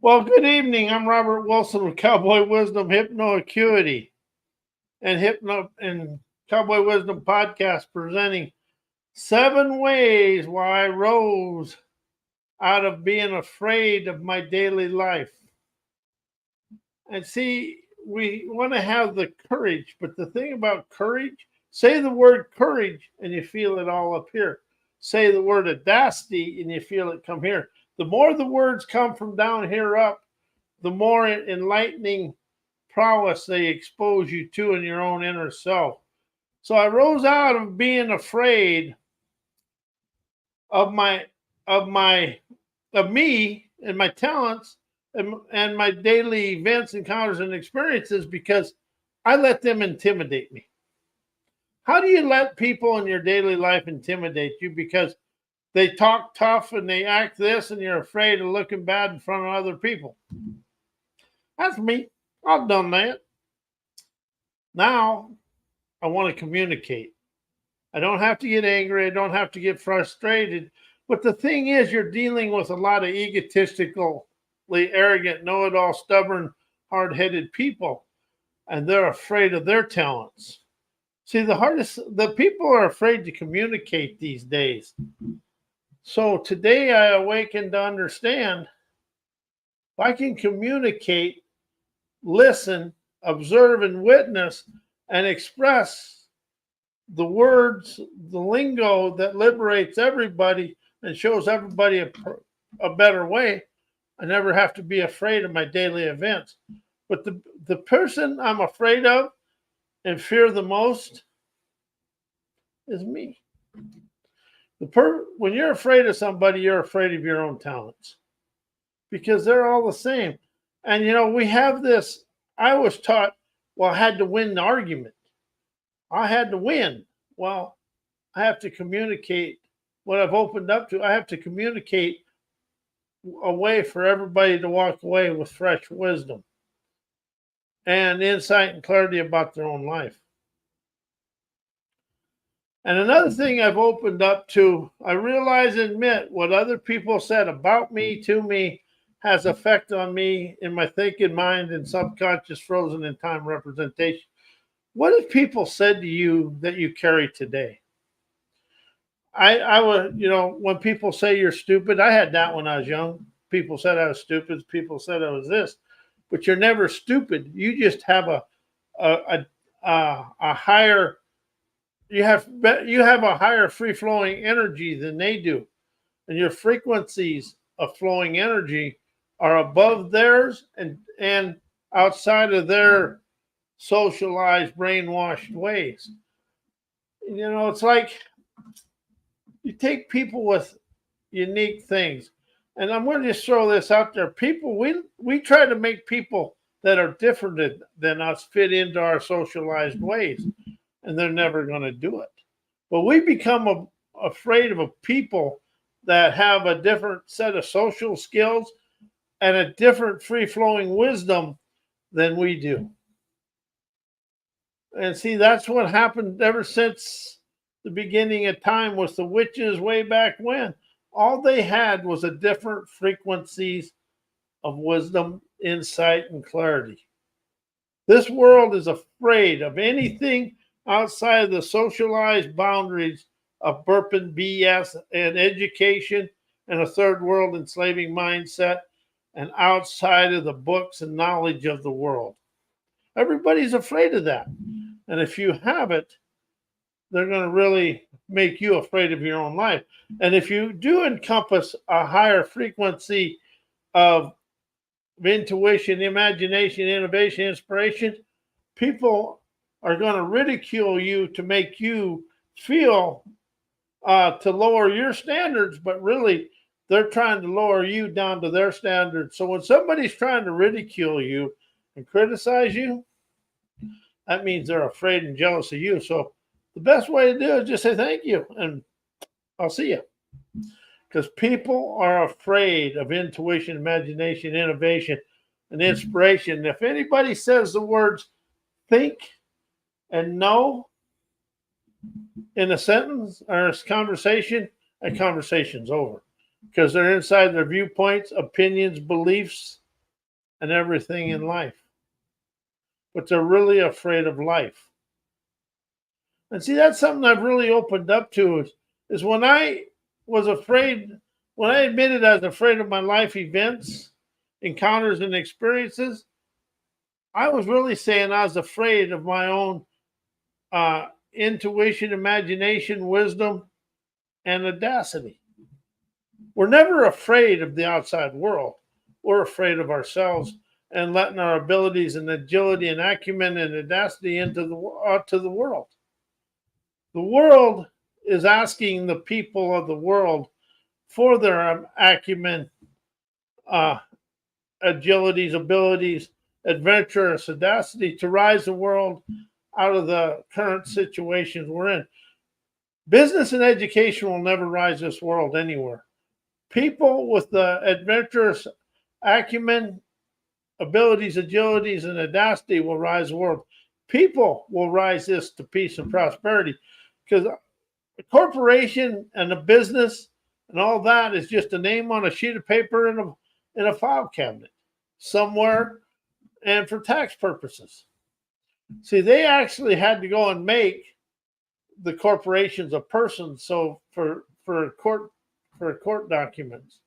Well, good evening. I'm Robert Wilson with Cowboy Wisdom Hypno Acuity and Cowboy Wisdom Podcast presenting 7 ways why I rose out of being afraid of my daily life. And see, we want to have the courage, but the thing about courage, say the word courage and you feel it all up here. Say the word audacity and you feel it come here. The more the words come from down here up, the more enlightening prowess they expose you to in your own inner self. So I rose out of being afraid of my of my of me and my talents and my daily events, encounters, and experiences because I let them intimidate me. How do you let people in your daily life intimidate you? Because they talk tough and they act this, and you're afraid of looking bad in front of other people. That's me. I've done that. Now I want to communicate. I don't have to get angry. I don't have to get frustrated. But the thing is, you're dealing with a lot of egotistical, arrogant, know-it-all, stubborn, hard-headed people, and they're afraid of their talents. See, the people are afraid to communicate these days. So today I awakened to understand if I can communicate, listen, observe, and witness, and express the words, the lingo that liberates everybody and shows everybody a better way, I never have to be afraid of my daily events. But the person I'm afraid of and fear the most is me. When you're afraid of somebody, you're afraid of your own talents because they're all the same. And we have this. I was taught, well, I had to win the argument. I had to win. Well, I have to communicate what I've opened up to. I have to communicate a way for everybody to walk away with fresh wisdom and insight and clarity about their own life. And another thing I've opened up to, I realize and admit what other people said about me, to me, has effect on me in my thinking mind and subconscious frozen in time representation. What have people said to you that you carry today? I would, when people say you're stupid, I had that when I was young. People said I was stupid. People said I was this, but you're never stupid. You just have a higher. You have a higher free flowing energy than they do, and your frequencies of flowing energy are above theirs and outside of their socialized, brainwashed ways. It's like you take people with unique things. And I'm going to just throw this out there. People, we try to make people that are different than us fit into our socialized ways, and they're never going to do it. But we become afraid of a people that have a different set of social skills and a different free-flowing wisdom than we do. And see, that's what happened ever since the beginning of time with the witches way back when. All they had was a different frequencies of wisdom, insight, and clarity. This world is afraid of anything outside of the socialized boundaries of burping BS and education and a third world enslaving mindset and outside of the books and knowledge of the world. Everybody's afraid of that. And if you have it, they're going to really make you afraid of your own life. And if you do encompass a higher frequency of intuition, imagination, innovation, inspiration, people are going to ridicule you to make you feel to lower your standards, but really they're trying to lower you down to their standards. So when somebody's trying to ridicule you and criticize you, that means they're afraid and jealous of you. So the best way to do it is just say thank you and I'll see you. Because people are afraid of intuition, imagination, innovation, and inspiration. If anybody says the words think and know in a sentence or a conversation, that conversation's over. Because they're inside their viewpoints, opinions, beliefs, and everything in life, but they're really afraid of life. And see, that's something I've really opened up to is when I was afraid, when I admitted I was afraid of my life events, encounters, and experiences, I was really saying I was afraid of my own intuition, imagination, wisdom, and audacity. We're never afraid of the outside world. We're afraid of ourselves and letting our abilities and agility and acumen and audacity into to the world. The world is asking the people of the world for their acumen, agilities, abilities, adventurous audacity to rise the world out of the current situations we're in. Business and education will never rise this world anywhere. People with the adventurous acumen, abilities, agilities, and audacity will rise the world. People will rise this to peace and prosperity, because a corporation and a business and all that is just a name on a sheet of paper in a file cabinet somewhere, and for tax purposes. See, they actually had to go and make the corporations a person, so for court documents.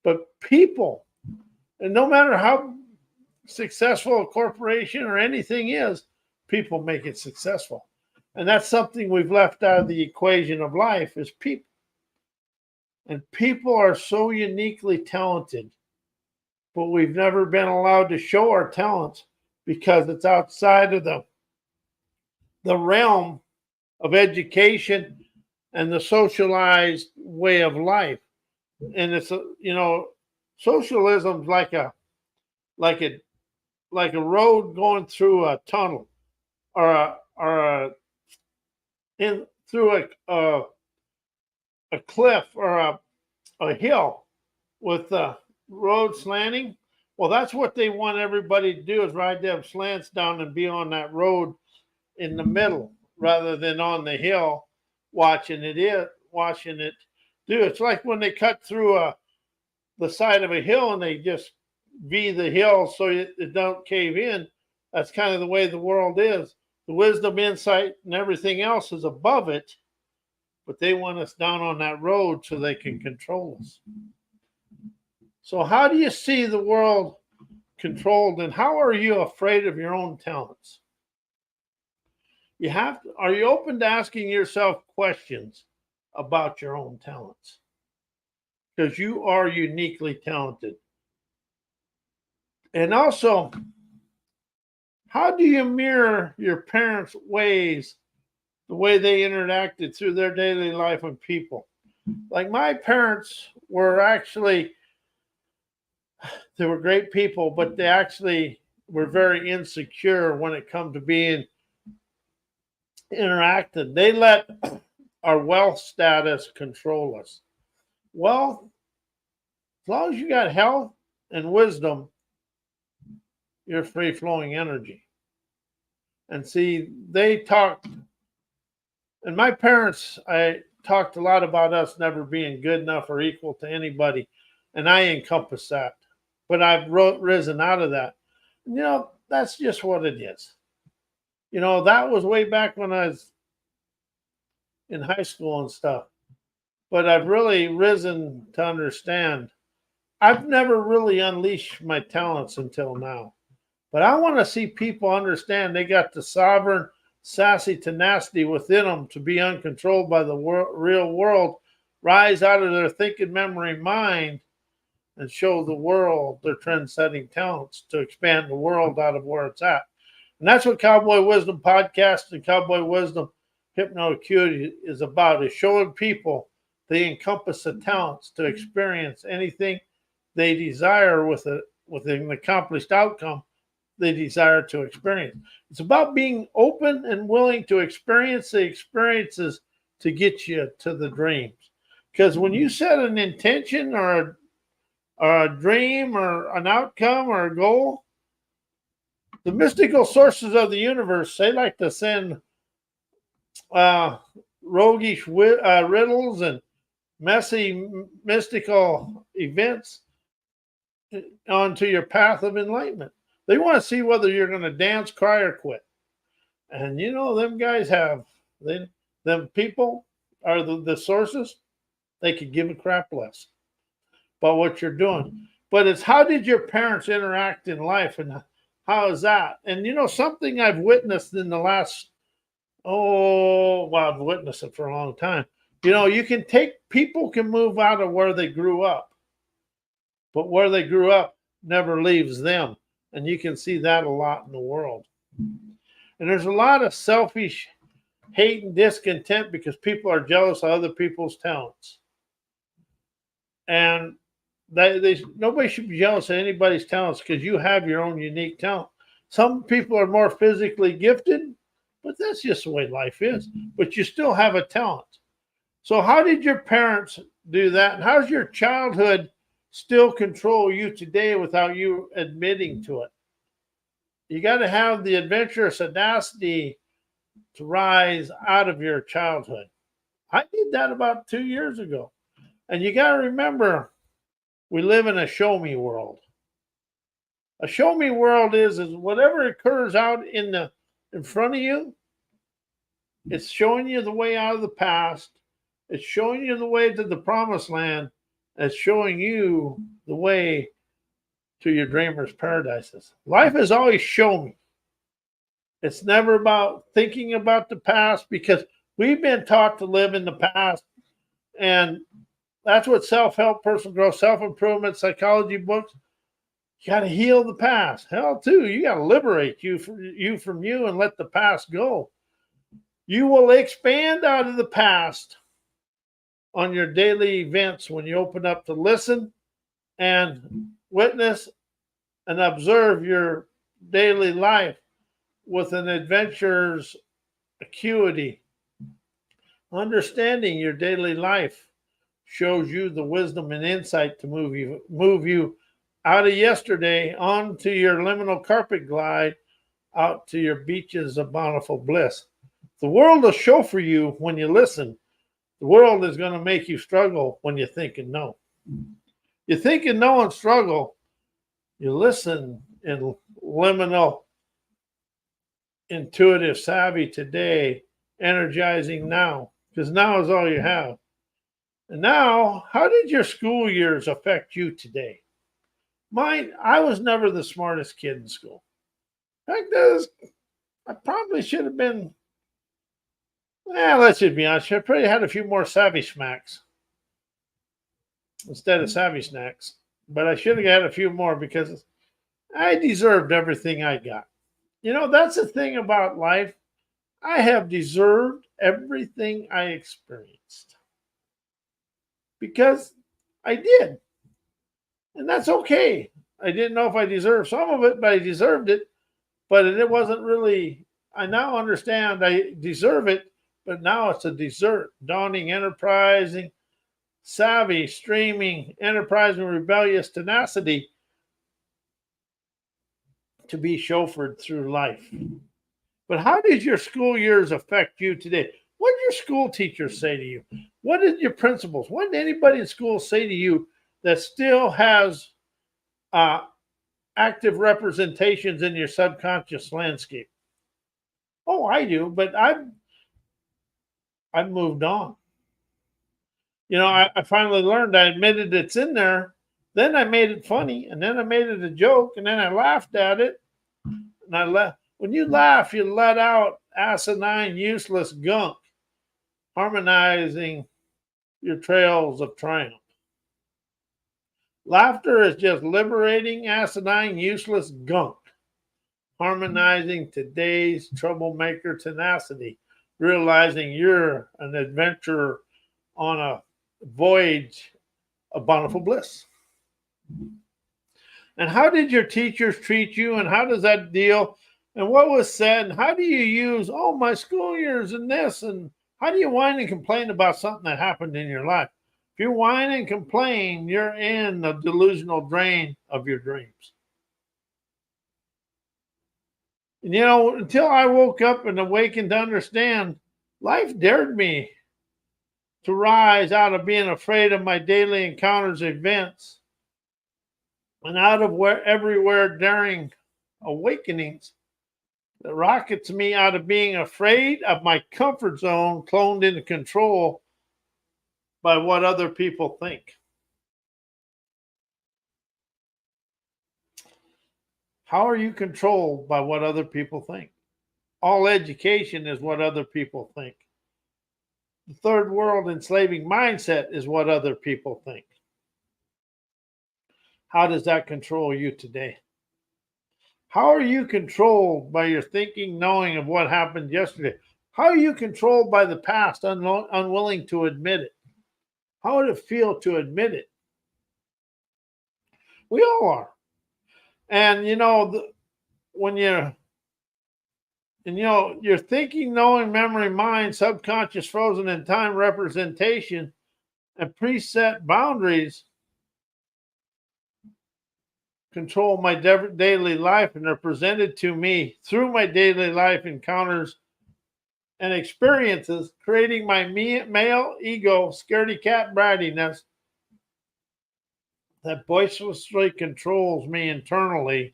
But people, and no matter how successful a corporation or anything is, people make it successful. And that's something we've left out of the equation of life is people. And people are so uniquely talented, but we've never been allowed to show our talents because it's outside of the realm of education and the socialized way of life. And it's socialism's like a road going through a tunnel through a cliff or a hill with the road slanting. Well, that's what they want everybody to do, is ride them slants down and be on that road in the middle rather than on the hill watching it do. It's like when they cut through the side of a hill and they just V the hill so it don't cave in. That's kind of the way the world is. The wisdom, insight, and everything else is above it, but they want us down on that road so they can control us. So how do you see the world controlled, and how are you afraid of your own talents? Are you open to asking yourself questions about your own talents? Because you are uniquely talented. And also, how do you mirror your parents' ways, the way they interacted through their daily life with people? Like my parents were they were great people, but they actually were very insecure when it come to being interacted. They let our wealth status control us. Wealth, as long as you got health and wisdom, you're free-flowing energy. And see, they talked, and my parents, I talked a lot about us never being good enough or equal to anybody, and I encompass that. But I've risen out of that. That's just what it is. That was way back when I was in high school and stuff. But I've really risen to understand I've never really unleashed my talents until now. But I want to see people understand they got the sovereign, sassy tenacity within them to be uncontrolled by the real world, rise out of their thinking memory mind, and show the world their trend-setting talents to expand the world out of where it's at. And that's what Cowboy Wisdom Podcast and Cowboy Wisdom Hypno Acuity is about, is showing people they encompass the talents to experience anything they desire with an accomplished outcome they desire to experience. It's about being open and willing to experience the experiences to get you to the dreams. Because when you set an intention or a dream or an outcome or a goal, the mystical sources of the universe, they like to send roguish riddles and messy mystical events onto your path of enlightenment. They want to see whether you're going to dance, cry, or quit. And them guys have they them people are the sources. They could give a crap less about what you're doing. But it's how did your parents interact in life, and how is that? And something I've witnessed in the last I've witnessed it for a long time. You can people can move out of where they grew up, but where they grew up never leaves them. And you can see that a lot in the world. And there's a lot of selfish hate and discontent because people are jealous of other people's talents. And nobody should be jealous of anybody's talents because you have your own unique talent. Some people are more physically gifted, but that's just the way life is. But you still have a talent. So how did your parents do that? And how's your childhood still control you today without you admitting to it? You got to have the adventurous audacity to rise out of your childhood. I did that about 2 years ago. And you got to remember, we live in a show me world. A show me world is whatever occurs out in front of you, it's showing you the way out of the past. It's showing you the way to the promised land. It's showing you the way to your dreamers' paradises. Life is always show me. It's never about thinking about the past because we've been taught to live in the past. And that's what self-help, personal growth, self-improvement, psychology books. You got to heal the past. Hell, too, you got to liberate you from you and let the past go. You will expand out of the past on your daily events when you open up to listen and witness and observe your daily life with an adventurer's acuity. Understanding your daily life shows you the wisdom and insight to move you out of yesterday onto your liminal carpet glide out to your beaches of bountiful bliss. The world will show for you when you listen. The world is going to make you struggle when you think and know. You think and know and struggle. You listen in liminal, intuitive, savvy today, energizing now, because now is all you have. And now, how did your school years affect you today? Mine, I was never the smartest kid in school. Fact is, I probably should have been, let's just be honest, I probably had a few more savvy smacks instead of savvy snacks. But I should have had a few more because I deserved everything I got. That's the thing about life. I have deserved everything I experienced because I did. And that's okay. I didn't know if I deserved some of it, but I deserved it. But it wasn't really, I now understand I deserve it, but now it's a desert. Dawning, enterprising, savvy, streaming, enterprising, rebellious tenacity to be chauffeured through life. But how did your school years affect you today? What did your school teachers say to you? What did your principals, what did anybody in school say to you that still has active representations in your subconscious landscape? Oh, I do, but I've moved on. I finally learned. I admitted it's in there. Then I made it funny, and then I made it a joke, and then I laughed at it. And I laughed. When you laugh, you let out asinine, useless gunk, harmonizing your trails of triumph. Laughter is just liberating, asinine, useless gunk, harmonizing today's troublemaker tenacity, realizing you're an adventurer on a voyage of bountiful bliss. And how did your teachers treat you, and how does that deal? And what was said, and how do you use, my school years and this, and how do you whine and complain about something that happened in your life? If you whine and complain, you're in the delusional drain of your dreams. And until I woke up and awakened to understand, life dared me to rise out of being afraid of my daily encounters, events, and out of where everywhere daring awakenings that rockets me out of being afraid of my comfort zone, cloned into control by what other people think. How are you controlled by what other people think? All education is what other people think. The third world enslaving mindset is what other people think. How does that control you today? How are you controlled by your thinking, knowing of what happened yesterday? How are you controlled by the past, unwilling to admit it? How would it feel to admit it? We all are. And when you're your thinking, knowing, memory, mind, subconscious, frozen in time representation, and preset boundaries control my daily life, and are presented to me through my daily life encounters and experiences, creating my male ego, scaredy cat brattiness that boisterously controls me internally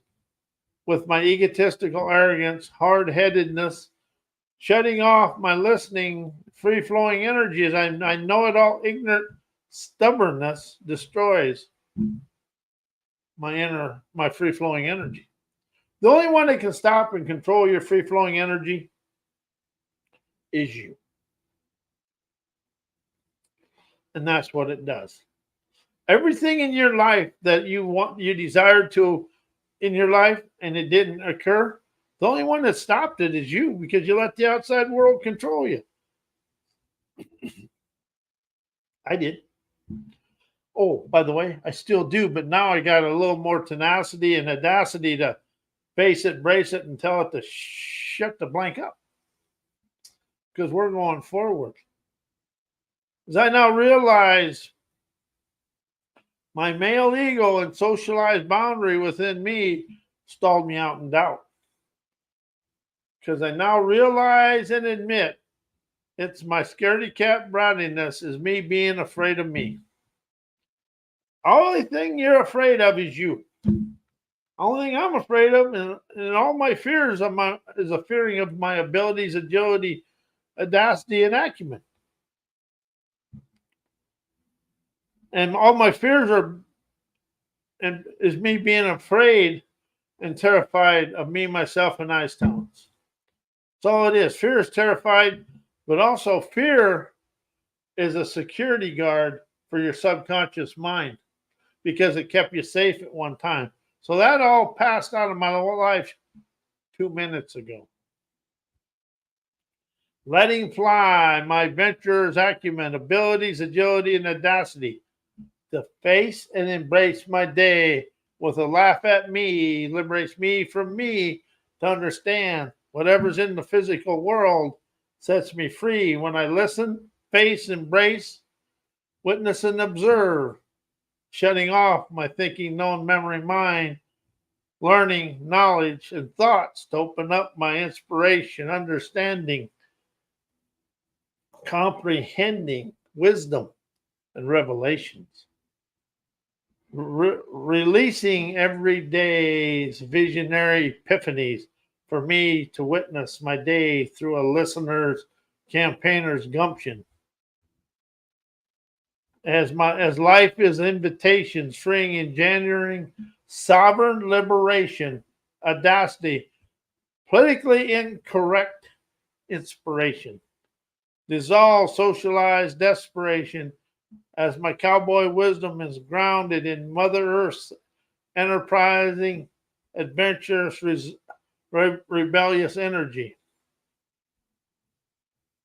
with my egotistical arrogance, hard-headedness, shutting off my listening, free-flowing energy as I know it all, ignorant stubbornness destroys my free-flowing energy. The only one that can stop and control your free-flowing energy is you. And that's what it does. Everything in your life that you desired to in your life and it didn't occur, the only one that stopped it is you, because you let the outside world control you. I did. Oh, by the way, I still do, but now I got a little more tenacity and audacity to face it, brace it, and tell it to shut the blank up. Because we're going forward. As I now realize my male ego and socialized boundary within me stalled me out in doubt. Because I now realize and admit it's my scaredy cat brattiness is me being afraid of me. Only thing you're afraid of is you. Only thing I'm afraid of, and all my fears is a fearing of my abilities, agility, audacity, and acumen. And all my fears is me being afraid and terrified of me, myself, and I's talents. That's all it is. Fear is terrified, but also fear is a security guard for your subconscious mind because it kept you safe at one time. So that all passed out of my life 2 minutes ago. Letting fly my adventurer's acumen, abilities, agility, and audacity to face and embrace my day with a laugh at me, liberates me from me to understand whatever's in the physical world sets me free when I listen, face, embrace, witness, and observe, shutting off my thinking, known, memory, mind, learning, knowledge, and thoughts to open up my inspiration, understanding, comprehending, wisdom, and revelations. Releasing every day's visionary epiphanies for me to witness my day through a listener's, campaigner's gumption. As life is invitations, freeing, engendering sovereign liberation, audacity, politically incorrect inspiration, dissolve socialized desperation, as my cowboy wisdom is grounded in Mother Earth's enterprising, adventurous, rebellious energy.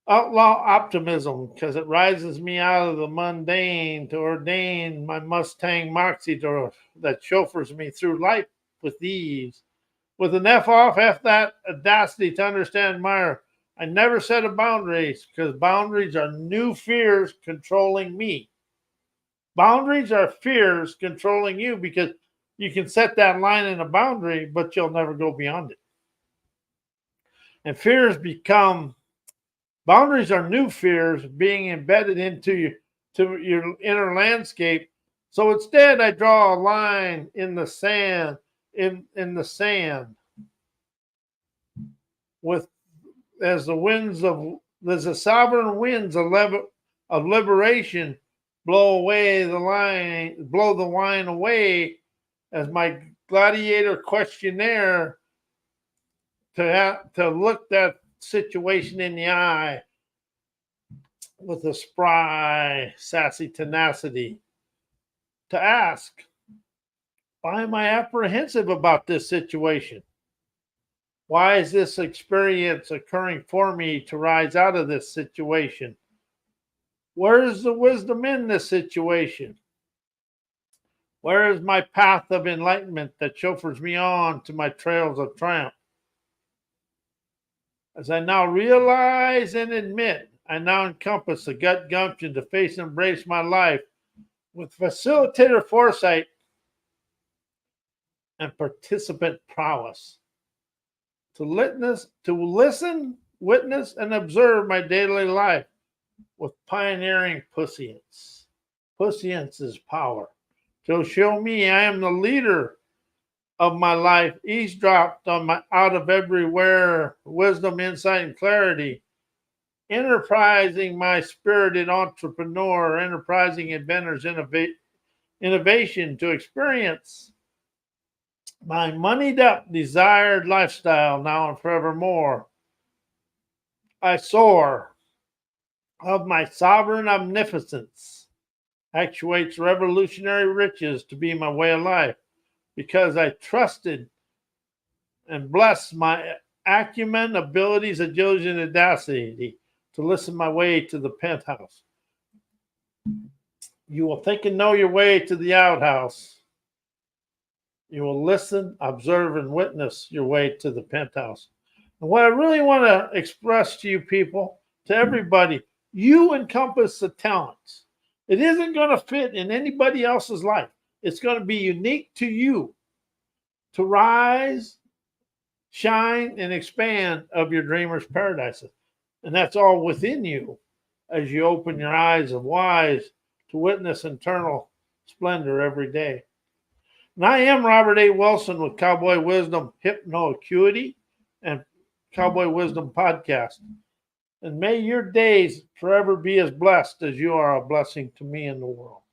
Outlaw optimism, because it rises me out of the mundane to ordain my Mustang Moxie that chauffeurs me through life with ease. With an F off, F that audacity to understand admire. I never set a boundaries because boundaries are new fears controlling me. Boundaries are fears controlling you because you can set that line in a boundary, but you'll never go beyond it. And boundaries are new fears being embedded into your inner landscape So instead, I draw a line in the sand, in the sand, with as the winds of as the sovereign winds of liberation blow the wine away, as my gladiator questionnaire to look that situation in the eye with a spry, sassy tenacity, to ask, why am I apprehensive about this situation? Why is this experience occurring for me to rise out of this situation? Where is the wisdom in this situation? Where is my path of enlightenment that chauffeurs me on to my trails of triumph? As I now realize and admit, I now encompass the gut gumption to face and embrace my life with facilitator foresight and participant prowess. To listen, witness, and observe my daily life with pioneering prescience. Prescience is power. To show me I am the leader of my life, eavesdropped on my out of everywhere wisdom, insight, and clarity, enterprising my spirited entrepreneur, enterprising inventors, innovation to experience my moneyed up desired lifestyle now and forevermore. I soar of my sovereign omnipotence, actuates revolutionary riches to be my way of life, because I trusted and blessed my acumen, abilities, agility, and audacity to listen my way to the penthouse. You will think and know your way to the outhouse. You will listen, observe, and witness your way to the penthouse. And what I really want to express to you people, to everybody, you encompass the talents. It isn't going to fit in anybody else's life. It's going to be unique to you to rise, shine, and expand of your dreamer's paradises. And that's all within you as you open your eyes of wise to witness internal splendor every day. And I am Robert A. Wilson with Cowboy Wisdom Hypno Acuity and Cowboy Wisdom Podcast. And may your days forever be as blessed as you are a blessing to me in the world.